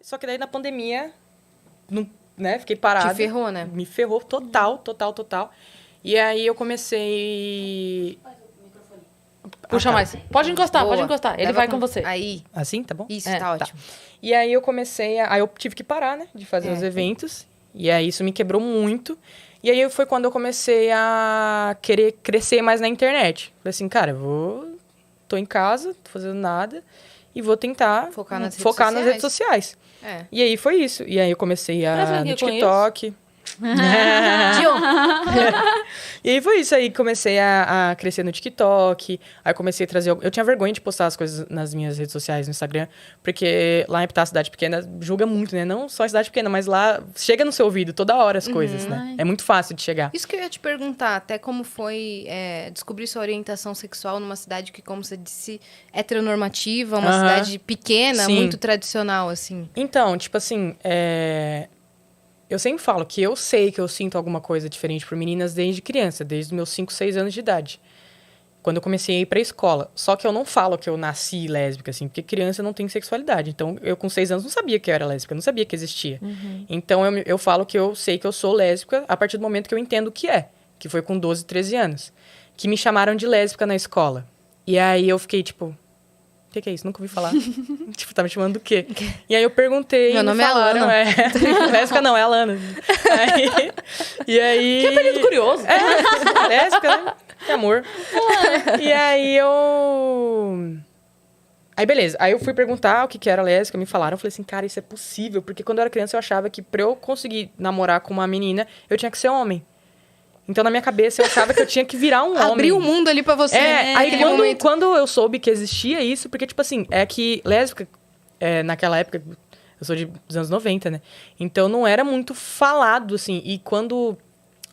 Só que daí na pandemia, não, né, fiquei parada. Te ferrou, né? Me ferrou total. E aí eu comecei... Puxa mais. Pode encostar, Boa. pode encostar. Ele Leva vai com você. Aí. Assim, tá bom? Isso, É, tá tá. ótimo. E aí eu comecei a... Aí eu tive que parar, né? De fazer os eventos. E aí isso me quebrou muito. E aí foi quando eu comecei a querer crescer mais na internet. Falei assim, cara, tô em casa, tô fazendo nada. E vou tentar Focar nas redes focar nas sociais. redes sociais. É. E aí foi isso. E aí eu comecei Traz a aqui no com TikTok. E aí foi isso aí, comecei a crescer no TikTok, aí comecei a trazer... Eu tinha vergonha de postar as coisas nas minhas redes sociais, no Instagram, porque lá em Epitácio, cidade pequena, julga muito, né? Não só em cidade pequena, mas lá chega no seu ouvido toda hora as coisas, né? É muito fácil de chegar. Isso que eu ia te perguntar, até como foi descobrir sua orientação sexual numa cidade que, como você disse, heteronormativa, uma cidade pequena, Sim. muito tradicional, assim. Então, tipo assim, eu sempre falo que eu sei que eu sinto alguma coisa diferente por meninas desde criança, desde os meus 5, 6 anos de idade. Quando eu comecei a ir pra escola. Só que eu não falo que eu nasci lésbica, assim, porque criança não tem sexualidade. Então, eu com 6 anos não sabia que eu era lésbica, não sabia que existia. Então, eu falo que eu sei que eu sou lésbica a partir do momento que eu entendo o que é. Que foi com 12, 13 anos. Que me chamaram de lésbica na escola. E aí eu fiquei, tipo... O que é isso? Nunca ouvi falar. Tipo, tá me chamando do quê? E aí eu perguntei. Meu e me nome é falaram, Alana. Lésbica não, é Alana. E aí. Que apelido curioso. Lésbica, né? Que amor. E aí eu. Aí beleza. Aí eu fui perguntar o que era lésbica, me falaram. Eu falei assim, cara, isso é possível. Porque quando eu era criança eu achava que pra eu conseguir namorar com uma menina, eu tinha que ser homem. Então, na minha cabeça, eu achava que eu tinha que virar um homem. Abriu o mundo ali pra você, né? Aí Naquele momento. quando eu soube que existia isso, porque, tipo assim, é que lésbica, naquela época, eu sou dos anos 90, né? Então, não era muito falado, assim. E quando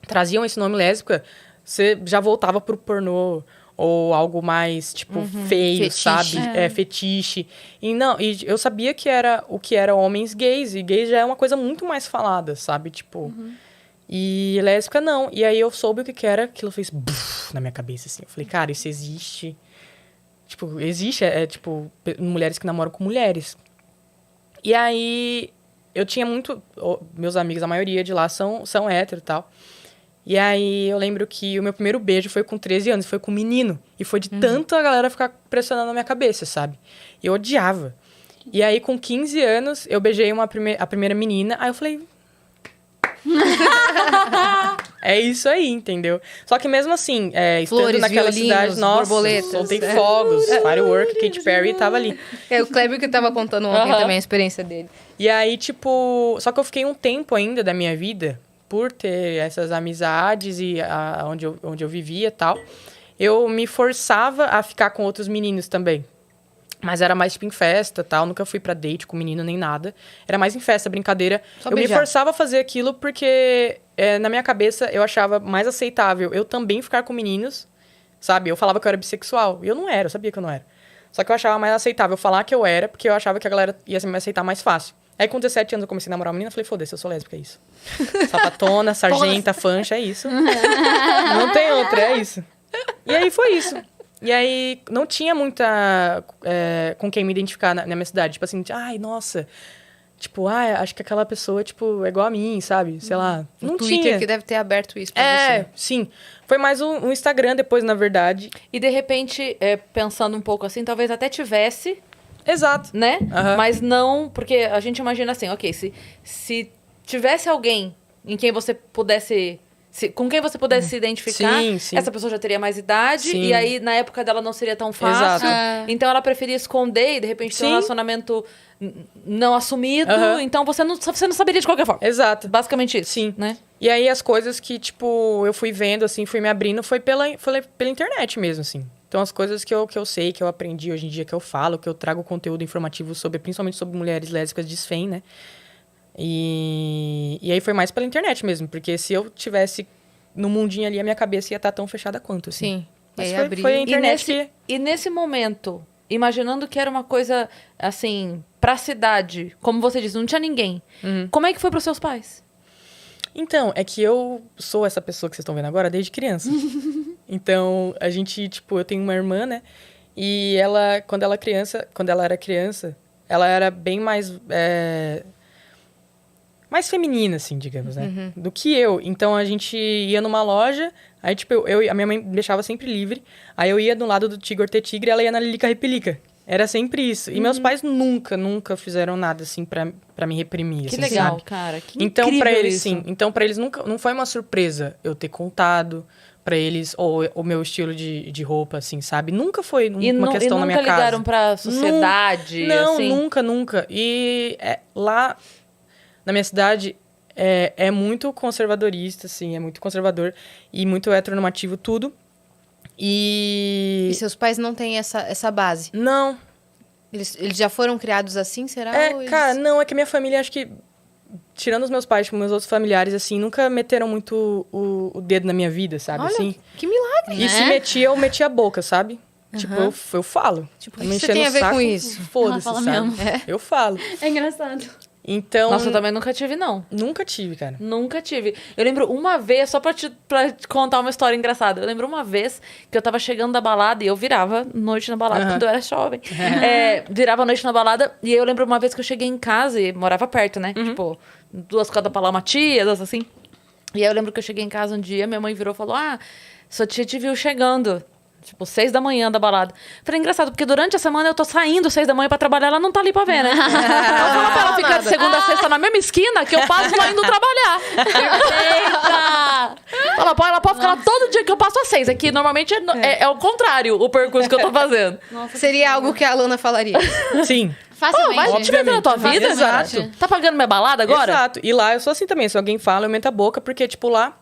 traziam esse nome lésbica, você já voltava pro pornô ou algo mais, tipo, feio, Fetiche. sabe? Fetiche. E eu sabia que era o que era homens gays. E gays já é uma coisa muito mais falada, sabe? Tipo... E lésbica, não. E aí eu soube o que era, aquilo fez buf, na minha cabeça, assim. Eu falei, cara, isso existe. Tipo, existe, tipo, mulheres que namoram com mulheres. E aí, eu tinha muito... Meus amigos, a maioria de lá são hétero e tal. E aí, eu lembro que o meu primeiro beijo foi com 13 anos, foi com um menino. E foi de tanto a galera ficar pressionando na minha cabeça, sabe? E eu odiava. E aí, com 15 anos, eu beijei a primeira menina. Aí eu falei... É isso aí, entendeu? Só que mesmo assim, estando Flores, naquela violinos, cidade, nossa, borboletas. soltei fogos, firework, Katy Perry tava ali. É o Kleber que tava contando ontem também a experiência dele. E aí, tipo... Só que eu fiquei um tempo ainda da minha vida, por ter essas amizades e onde eu vivia e tal, eu me forçava a ficar com outros meninos também. Mas era mais, tipo, em festa, tal. Nunca fui pra date com menino, nem nada. Era mais em festa, brincadeira. Só eu beijar. me forçava a fazer aquilo porque, na minha cabeça, eu achava mais aceitável eu também ficar com meninos, sabe? Eu falava que eu era bissexual. E eu não era, eu sabia que eu não era. Só que eu achava mais aceitável falar que eu era, porque eu achava que a galera ia me aceitar mais fácil. Aí, com 17 anos, eu comecei a namorar uma menina. Eu falei, foda-se, eu sou lésbica, é isso. Sapatona, sargenta, fancha, é isso. Não tem outra, é isso. E aí, foi isso. E aí, não tinha muita com quem me identificar na minha cidade. Tipo assim, ai, nossa. Tipo, acho que aquela pessoa, tipo, é igual a mim, sabe? Sei lá. Não O Twitter tinha. que deve ter aberto isso pra você. Sim. Foi mais um Instagram depois, na verdade. E de repente, pensando um pouco assim, talvez até tivesse, Exato. né? Aham. Mas não, porque a gente imagina assim, ok, se tivesse alguém em quem você pudesse... com quem você pudesse se identificar, Sim. essa pessoa já teria mais idade, Sim. e aí na época dela não seria tão fácil. Exato. Então ela preferia esconder e de repente ter um Sim. relacionamento não assumido. Aham. Então você não saberia de qualquer forma. Exato. Basicamente isso. Sim. Né? E aí, as coisas que, tipo, eu fui vendo, assim, fui me abrindo, foi pela internet mesmo, assim. Então, as coisas que eu sei, que eu aprendi hoje em dia, que eu falo, que eu trago conteúdo informativo principalmente sobre mulheres lésbicas de SFEM, né? E aí foi mais pela internet mesmo, porque se eu tivesse no mundinho ali, a minha cabeça ia estar tão fechada quanto, assim. Sim. Mas E aí foi, abriu. foi a internet E nesse momento, imaginando que era uma coisa, assim, pra cidade, como você disse, não tinha ninguém. Como é que foi pros seus pais? Então, é que eu sou essa pessoa que vocês estão vendo agora desde criança. Então, eu tenho uma irmã, né? E ela, quando ela era criança, ela era bem mais... mais feminina, assim, digamos, né? Do que eu. Então, a gente ia numa loja, aí, tipo, a minha mãe me deixava sempre livre. Aí, eu ia do lado do Tigor ter tigre e ela ia na Lilica Repelica. Era sempre isso. E meus pais nunca fizeram nada, assim, pra me reprimir, Que assim, legal, sabe? cara. Que Então, pra incrível eles, isso. sim. Então, pra eles, nunca, não foi uma surpresa eu ter contado pra eles, ou o meu estilo de roupa, assim, sabe? Nunca foi uma questão na minha casa. E nunca ligaram pra sociedade, Não, assim? nunca. E lá na minha cidade é muito conservadorista, assim, é muito conservador e muito heteronormativo tudo. E seus pais não têm essa base? Não. Eles já foram criados assim, será? Ou eles... Cara, não, é que a minha família, acho que, tirando os meus pais, tipo, meus outros familiares, assim, nunca meteram muito o dedo na minha vida, sabe? Olha, assim. que milagre, E né? se metia, eu metia a boca, sabe? Tipo, eu falo. Tipo, Eu o me que você tem enchendo a ver saco, com isso? Foda-se, Ela fala sabe? mesmo. Eu falo. É engraçado. Então, Nossa, eu também nunca tive, não. nunca tive, cara. Nunca tive. Eu lembro uma vez, só pra te contar uma história engraçada. Eu lembro uma vez que eu tava chegando da balada e eu virava noite na balada quando eu era jovem. Virava noite na balada e eu lembro uma vez que eu cheguei em casa e morava perto, né? Tipo, 2 quadras pra lá, uma tia, 2 assim. E aí eu lembro que eu cheguei em casa um dia, minha mãe virou e falou: "Ah, sua tia te viu chegando." Tipo, 6 da manhã da balada. Falei, engraçado, porque durante a semana eu tô saindo 6 da manhã pra trabalhar, ela não tá ali pra ver, né? Eu falo pra ela ficar de segunda a sexta na mesma esquina, que eu passo lá indo trabalhar. Eita! Ela pode ficar lá todo dia que eu passo às 6. Aqui, normalmente, é o contrário, o percurso que eu tô fazendo. Nossa, Seria algo que a Alana falaria. Sim. Pô, facilmente. vai te meter na tua vida? Exato. Tá pagando minha balada agora? Exato. E lá eu sou assim também. Se alguém fala, eu meto a boca, porque, tipo, lá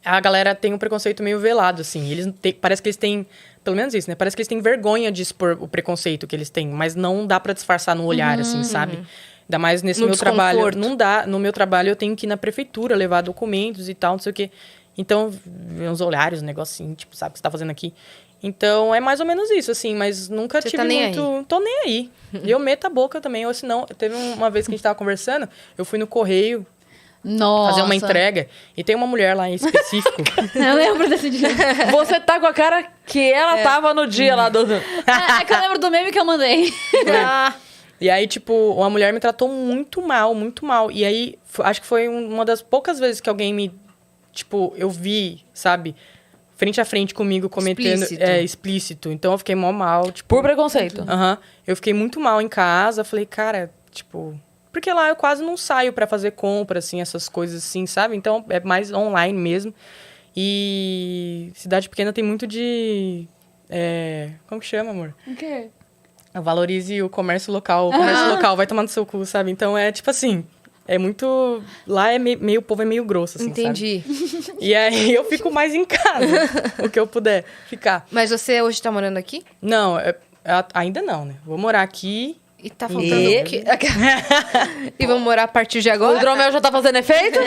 a galera tem um preconceito meio velado, assim. Parece que eles têm. Pelo menos isso, né? Parece que eles têm vergonha de expor o preconceito que eles têm, mas não dá pra disfarçar no olhar, assim, sabe? Ainda mais nesse No meu trabalho. desconforto. Não dá. No meu trabalho eu tenho que ir na prefeitura levar documentos e tal, não sei o quê. Então, ver uns olhares, um negocinho, tipo, sabe o que você tá fazendo aqui? Então, é mais ou menos isso, assim, mas nunca Você tive tá nem muito... Tô nem aí. E eu meto a boca também, ou senão... Teve uma vez que a gente tava conversando, eu fui no correio Nossa. fazer uma entrega, e tem uma mulher lá em específico... Eu lembro desse dia. Você tá com a cara que ela tava no dia lá do... É que eu lembro do meme que eu mandei. E aí, tipo, uma mulher me tratou muito mal, muito mal. E aí, acho que foi uma das poucas vezes que alguém me... Tipo, eu vi, sabe... Frente a frente comigo, cometendo... Explícito. Explícito. Então, eu fiquei mó mal, tipo... Por preconceito. Aham. Eu fiquei muito mal em casa. Falei, cara, tipo... Porque lá eu quase não saio pra fazer compra, assim, essas coisas assim, sabe? Então, é mais online mesmo. E cidade pequena tem muito de... como que chama, amor? O quê? Valorize o comércio local. O comércio local vai tomar no seu cu, sabe? Então, é tipo assim... É muito... Lá é meio... O povo é meio grosso, assim, Entendi. sabe? E aí, eu fico mais em casa. O que eu puder ficar. Mas você hoje tá morando aqui? Não, ainda não, né? Vou morar aqui... E tá faltando o quê? E vamos morar a partir de O agora? hidromel já tá fazendo efeito?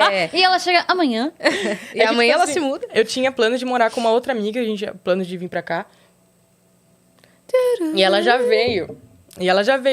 É. E ela chega amanhã. E amanhã tipo ela assim, se muda. Eu tinha plano de morar com uma outra amiga, a gente tinha plano de vir pra cá. E ela já veio.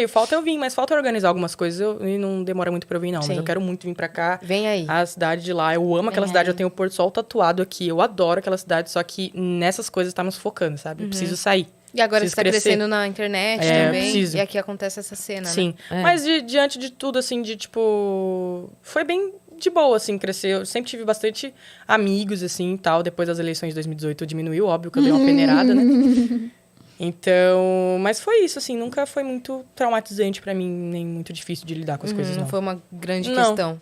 Falta eu vir, mas falta eu organizar algumas coisas. E não demora muito pra eu vir, não. Sim. Mas eu quero muito vir pra cá. Vem aí. A cidade de lá. Eu amo aquela cidade. Eu tenho o Porto Sol tatuado aqui. Eu adoro aquela cidade. Só que nessas coisas tá me sufocando, sabe? Eu preciso sair. E agora Preciso você tá crescer. crescendo na internet É, também. preciso. E aqui acontece essa cena, Sim. né? Mas diante de tudo, assim, de tipo... Foi bem de boa, assim, crescer. Eu sempre tive bastante amigos, assim, e tal. Depois das eleições de 2018 diminuiu, óbvio, que eu dei uma peneirada, né? Então... Mas foi isso, assim. Nunca foi muito traumatizante pra mim, nem muito difícil de lidar com as coisas, Não não. foi uma grande Não. questão.